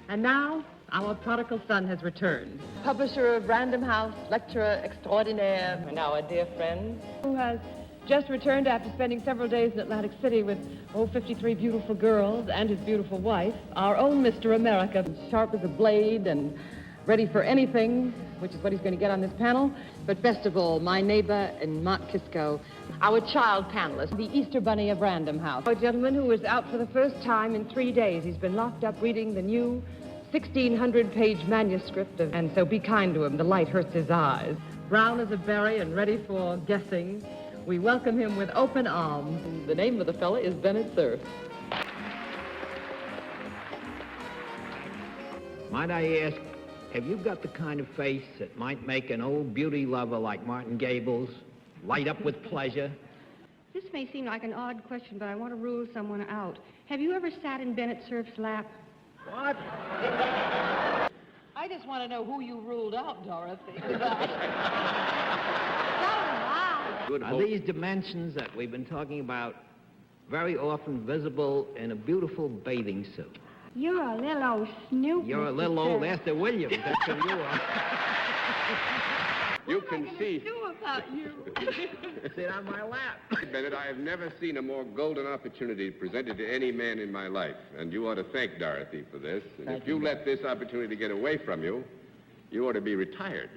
And now, our prodigal son has returned. Publisher of Random House, lecturer extraordinaire, and our dear friend, who has just returned after spending several days in Atlantic City with, 53 beautiful girls and his beautiful wife, our own Mr. America, sharp as a blade and ready for anything, which is what he's going to get on this panel. But best of all, my neighbor in Mount Kisco, our child panelist, the Easter Bunny of Random House. A gentleman who is out for the first time in 3 days. He's been locked up reading the new 1,600-page manuscript of, and so be kind to him, the light hurts his eyes. Brown as a berry and ready for guessing. We welcome him with open arms. The name of the fella is Bennett Cerf. Might I ask, have you got the kind of face that might make an old beauty lover like Martin Gables light up with pleasure? This may seem like an odd question, but I want to rule someone out. Have you ever sat in Bennett Cerf's lap? What? I just want to know who you ruled out, Dorothy. Are these dimensions that we've been talking about very often visible in a beautiful bathing suit? You're a little old snoop. You're a little old Esther Williams, that's who you are. You can see. What am I gonna do about you? Sit on my lap. Bennett, I have never seen a more golden opportunity presented to any man in my life, and you ought to thank Dorothy for this. And if you let this opportunity get away from you, you ought to be retired.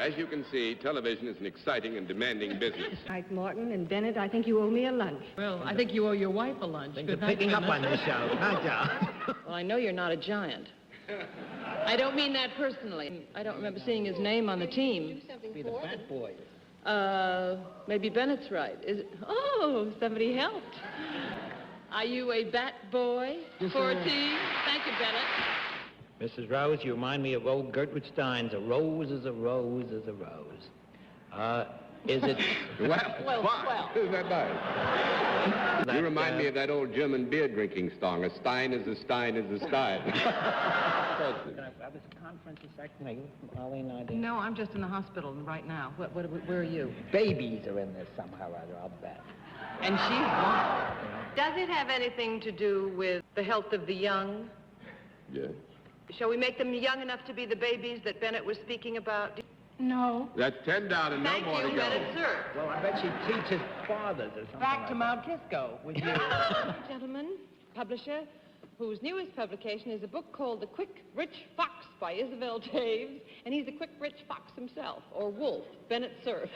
As you can see, television is an exciting and demanding business. Right, Morton and Bennett, I think you owe me a lunch. Well, I think you owe your wife a lunch. Things are picking up on this show. Good job. Well, I know you're not a giant. I don't mean that personally. I don't remember seeing his name on the team. Be the fat boy. Maybe Bennett's right. Is it? Oh, somebody helped. Are you a bat boy for a team? Thank you, Bennett. Mrs. Rose, you remind me of old Gertrude Stein's "A rose is a rose is a rose." Is it... Well. Isn't that nice? You remind me of that old German beer-drinking song, "A Stein is a Stein is a Stein." Can I have this conference a second? Arlene, I didn't... No, I'm just in the hospital right now. Where are you? Babies are in this somehow or other, I'll bet. And she's one. Does it have anything to do with the health of the young? Yes. Shall we make them young enough to be the babies that Bennett was speaking about? No. That's 10 down and no more to Thank go. you, Bennett Cerf. Well, I bet she teaches fathers or something. Back to like Mount Kisco with you. Gentleman, publisher, whose newest publication is a book called The Quick Rich Fox by Isabel Taves, and he's the quick rich fox himself, or wolf, Bennett Cerf.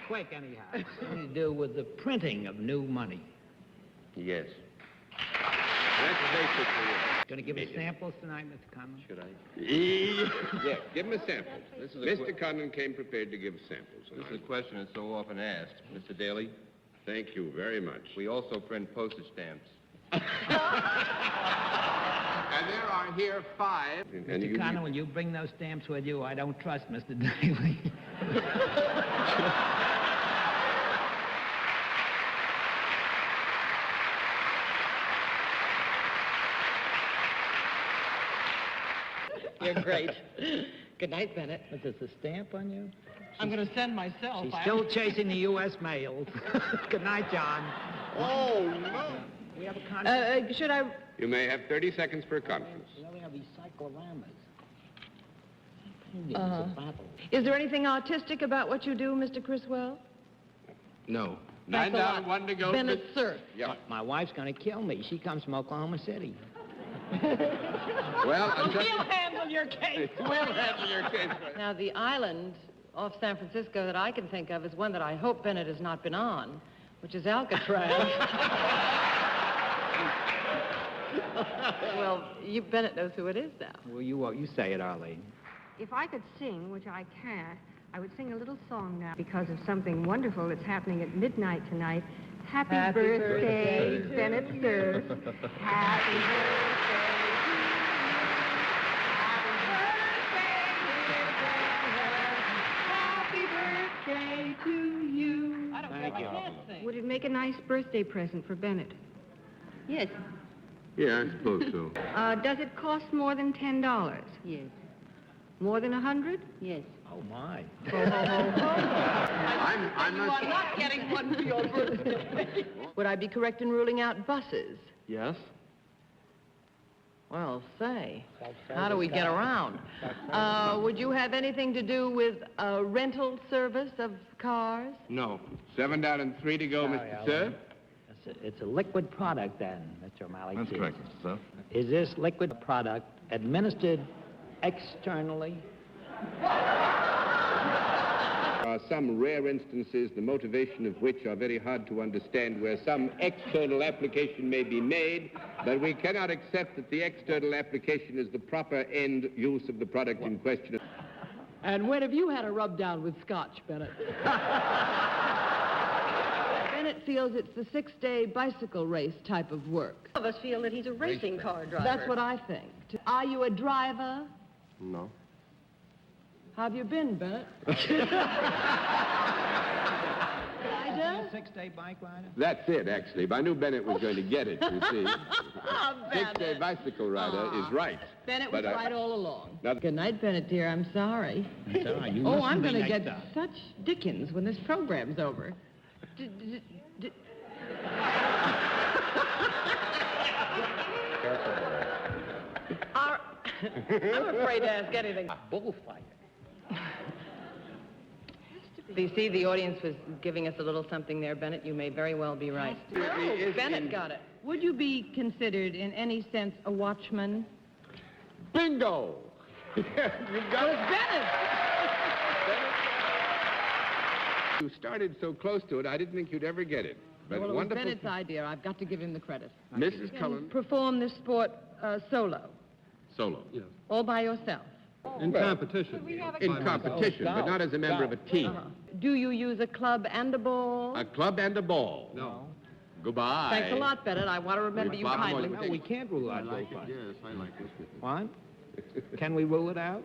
Quick, anyhow. Something to do with the printing of new money. Yes. That's basically it. Going to give us samples tonight, Mr. Conlon? Should I? Yeah, give him a sample. Mr. Conlon came prepared to give samples. This is a question that's so often asked. Mr. Daly, Thank you very much. we also print postage stamps. And there are here 5. Mr. Conlon, when you bring those stamps with you, I don't trust Mr. Daly. You're great. Good night, Bennett. Is this a stamp on you? I'm going to send myself. She's still chasing the U.S. mail. Good night, John. Oh, no. We have a conference. Should I... You may have 30 seconds for a conference. We only have these cycloramas. Is there anything artistic about what you do, Mr. Criswell? No. Thanks 9 a down, lot. 1 to go. Bennett Cerf. Yeah. My wife's going to kill me. She comes from Oklahoma City. Well, We'll handle your case. We'll handle your case. Now, the island off San Francisco that I can think of is one that I hope Bennett has not been on, which is Alcatraz. Well, Bennett knows who it is now. Well, you say it, Arlene. If I could sing, which I can't, I would sing a little song now because of something wonderful that's happening at midnight tonight. Happy birthday, Bennett Cerf. Happy birthday. To you. I don't Thank you. I can't sing. Would it make a nice birthday present for Bennett? Yes. Yeah, I suppose so. Does it cost more than $10? Yes. More than 100? Yes. Oh, my. I'm You are not getting one for your birthday. Would I be correct in ruling out buses? Yes? Well, say, how do we get around? Would you have anything to do with a rental service of cars? No. 7 down and 3 to go, Mr. Cerf. It's a liquid product, then, Mr. O'Malley. That's correct, Mr. Cerf. Is this liquid product administered externally? There are some rare instances, the motivation of which are very hard to understand, where some external application may be made, but we cannot accept that the external application is the proper end use of the product in question. And when have you had a rub down with scotch, Bennett? Bennett feels it's the 6-day bicycle race type of work. Some of us feel that he's a racing car driver. That's what I think. Are you a driver? No. How have you been, Bennett? Rider? 6-day bike rider? That's it, actually. But I knew Bennett was going to get it, you see. Bennett. 6-day bicycle rider is right. Bennett was But, right all along. Now- Good night, Bennett, dear. I'm sorry. It's all right. You Oh, listen I'm to me going to next get time. such dickens when this program's over. I'm afraid to ask anything. Bullfighter. You see, the audience was giving us a little something there, Bennett. You may very well be right. No, Bennett got it. Would you be considered, in any sense, a watchman? Bingo! You got it. Bennett! You started so close to it, I didn't think you'd ever get it. But Well, it was wonderful. Bennett's idea. I've got to give him the credit. Mrs. Cullen. Perform this sport solo, Solo. Yes. all by yourself. In competition. In competition, but not as a member of a team. Do you use a club and a ball? A club and a ball. No. Goodbye. Thanks a lot, Bennett. I want to remember you kindly. No, we can't rule out bullfighter. Yes, I like this. What? Can we rule it out?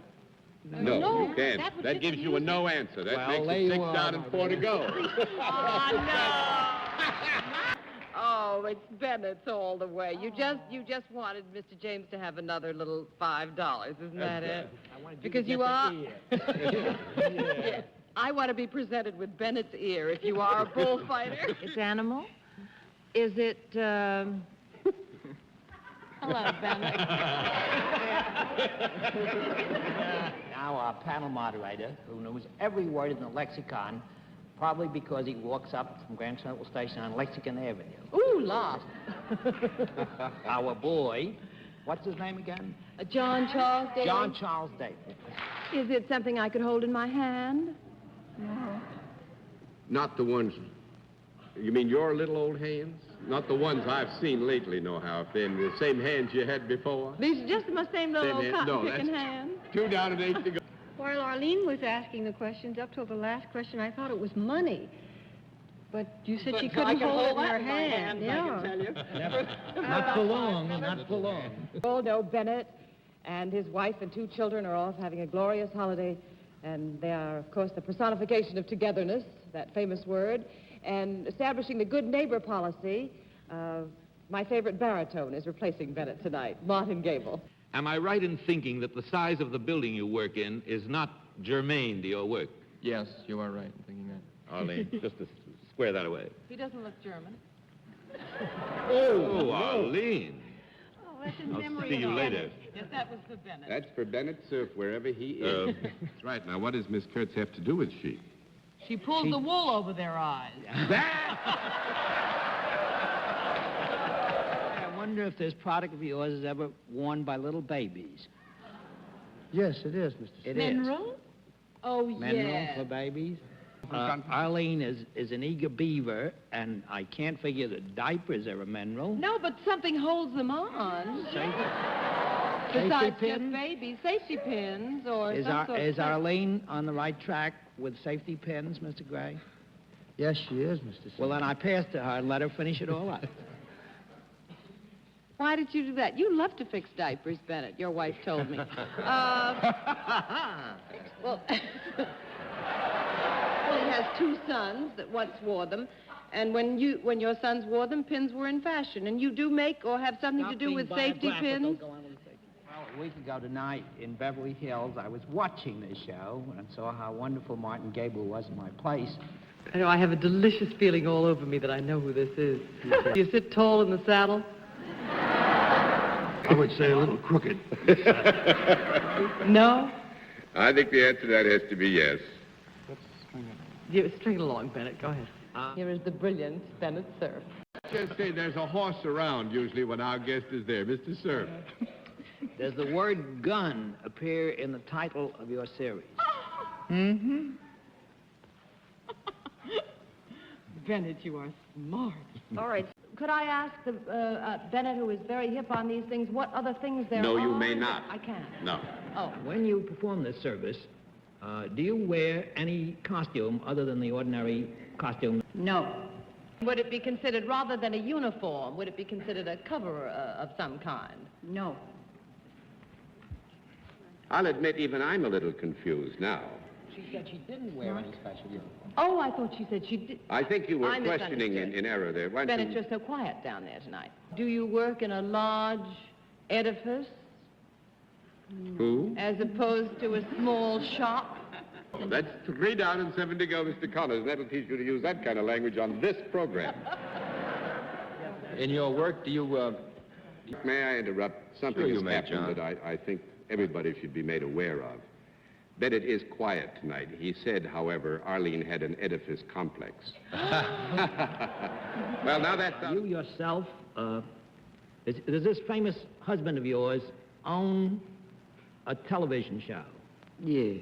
No, No, you can't. that's what That you gives can you a use no answer. That Well, makes there it you 6 are, down and my 4 to go. Oh, it's Bennett's all the way. You just wanted Mr. James to have another little $5, isn't that it? Because you are. Yes. I want to be presented with Bennett's ear if you are a bullfighter. It's animal? Is it, Hello, Bennett. Now, our panel moderator, who knows every word in the lexicon, probably because he walks up from Grand Central Station on Lexington Avenue. Ooh, la. Our boy, what's his name again? John Charles Daly. John Charles Daly. Is it something I could hold in my hand? Not the ones. You mean your little old hands? Not the ones I've seen lately, no, how thin. The same hands you had before? These are just my same little Same old hand. No, cotton-picking that's- hand. 2 down and 8 to go. While Arlene was asking the questions, up till the last question, I thought it was money. But you said she couldn't hold it in her hand. Not for long, not for long. Oh, no, Bennett and his wife and 2 children are off having a glorious holiday. And they are, of course, the personification of togetherness, that famous word. And establishing the good neighbor policy, my favorite baritone is replacing Bennett tonight, Martin Gable. Am I right in thinking that the size of the building you work in is not germane to your work? Yes, you are right in thinking that. Arlene, just to square that away. He doesn't look German. Oh, Arlene. Oh, that's in I'll memory see of you Bennett. later. Yes, that was for Bennett. That's for Bennett Cerf, wherever he is. That's right. Now, what does Miss Kurtz have to do with sheep? She pulls the wool over their eyes. I wonder if this product of yours is ever worn by little babies. Yes, it is, Mr. It is. Mineral? Oh, Mineral yeah. for babies. Arlene is an eager beaver, and I can't figure that diapers are a mineral. No, but something holds them on. Safety Besides just pins? babies, safety pins or Is, some sort of... is Arlene on the right track with safety pins, Mr. Gray? Yes, she is, Mr. Well, then I pass to her and let her finish it all up. Why did you do that? You love to fix diapers, Bennett, your wife told me. Well, he has 2 sons that once wore them, and when your sons wore them, pins were in fashion. And you do make or have something to do with safety pins? A week ago tonight in Beverly Hills, I was watching this show and saw how wonderful Martin Gable was in my place. I know I have a delicious feeling all over me that I know who this is. Do you sit tall in the saddle? I would say a little crooked. No? I think the answer to that has to be yes. String it along, Bennett. Go ahead. Here is the brilliant Bennett Cerf. Just say there's a horse around usually when our guest is there. Mr. Cerf. Does the word gun appear in the title of your series? Mm-hmm. Bennett, you are smart. All right. Could I ask Bennett, who is very hip on these things, what other things there are? No, you may not. I can't. No. Oh. When you perform this service, do you wear any costume other than the ordinary costume? No. Would it be considered, rather than a uniform, would it be considered a cover of some kind? No. I'll admit even I'm a little confused now. She said she didn't wear any special uniform. Oh, I thought she said she did. I think you were I questioning misunderstood. in error there. Why don't Bennett, you... you're so quiet down there tonight. Do you work in a large edifice Who? as opposed to a small shop? Oh, that's 3 down and 7 to go, Mr. Connors. That'll teach you to use that kind of language on this program. In your work, do you, May I interrupt? Something Sure you has may, happened John. that I think everybody should be made aware of. Bennett is quiet tonight. He said, however, Arlene had an edifice complex. Well, now that's... You yourself, does this famous husband of yours own a television show? Yes.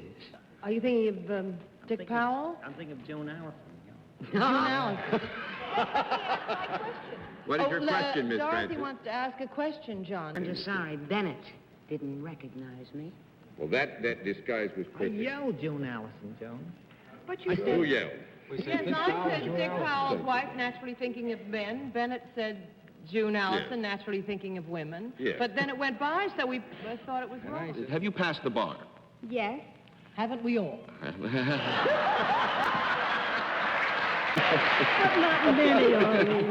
Are you thinking of Dick Powell? I'm thinking of Joan Allison. June Allison. What is your question, Miss Dorothy Francis? wants to ask a question, John. I'm just sorry Bennett didn't recognize me. Well, that disguise was I perfect. yelled Joan Allison, Joan. But you Who said... yelled? Yes, I said Dick Powell's wife, naturally thinking of men. Bennett said June Allison, naturally thinking of women. Yes. But then it went by, so we thought it was wrong. have you passed the bar? Yes. Haven't we all? But not many, Arlene.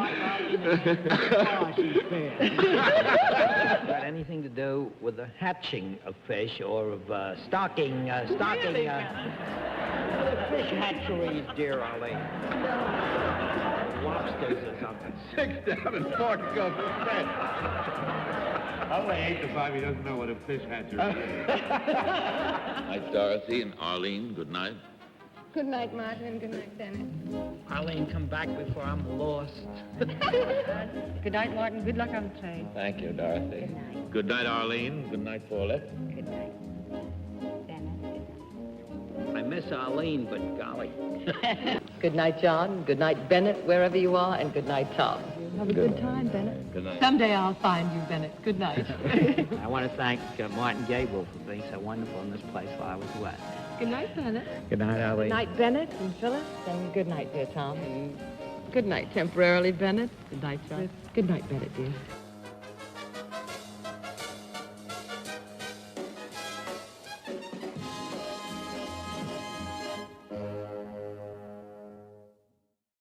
Oh, she's fair. Got anything to do with the hatching of fish or of stocking fish hatcheries, dear Arlene? Lobsters or something. 6 down and 4 to go for Fred. I'll lay 8 to 5. He doesn't know what a fish hatchery is. Night, Dorothy and Arlene. Good night. Good night, Martin, and good night, Bennett. Arlene, come back before I'm lost. Good night, Martin. Good luck on the train. Thank you, Dorothy. Good night. Good night, Arlene. Good night, Paulette. Good night. Bennett, good night. I miss Arlene, but golly. Good night, John. Good night, Bennett, wherever you are, and good night, Tom. Have a good time, Bennett. Good night. Someday I'll find you, Bennett. Good night. I want to thank Martin Gable for being so wonderful in this place while I was away. Good night, Bennett. Good night, Arlene. Good night, Bennett and Phyllis, and good night, dear Tom. And good night, temporarily, Bennett. Good night, John. Good night, Bennett, dear.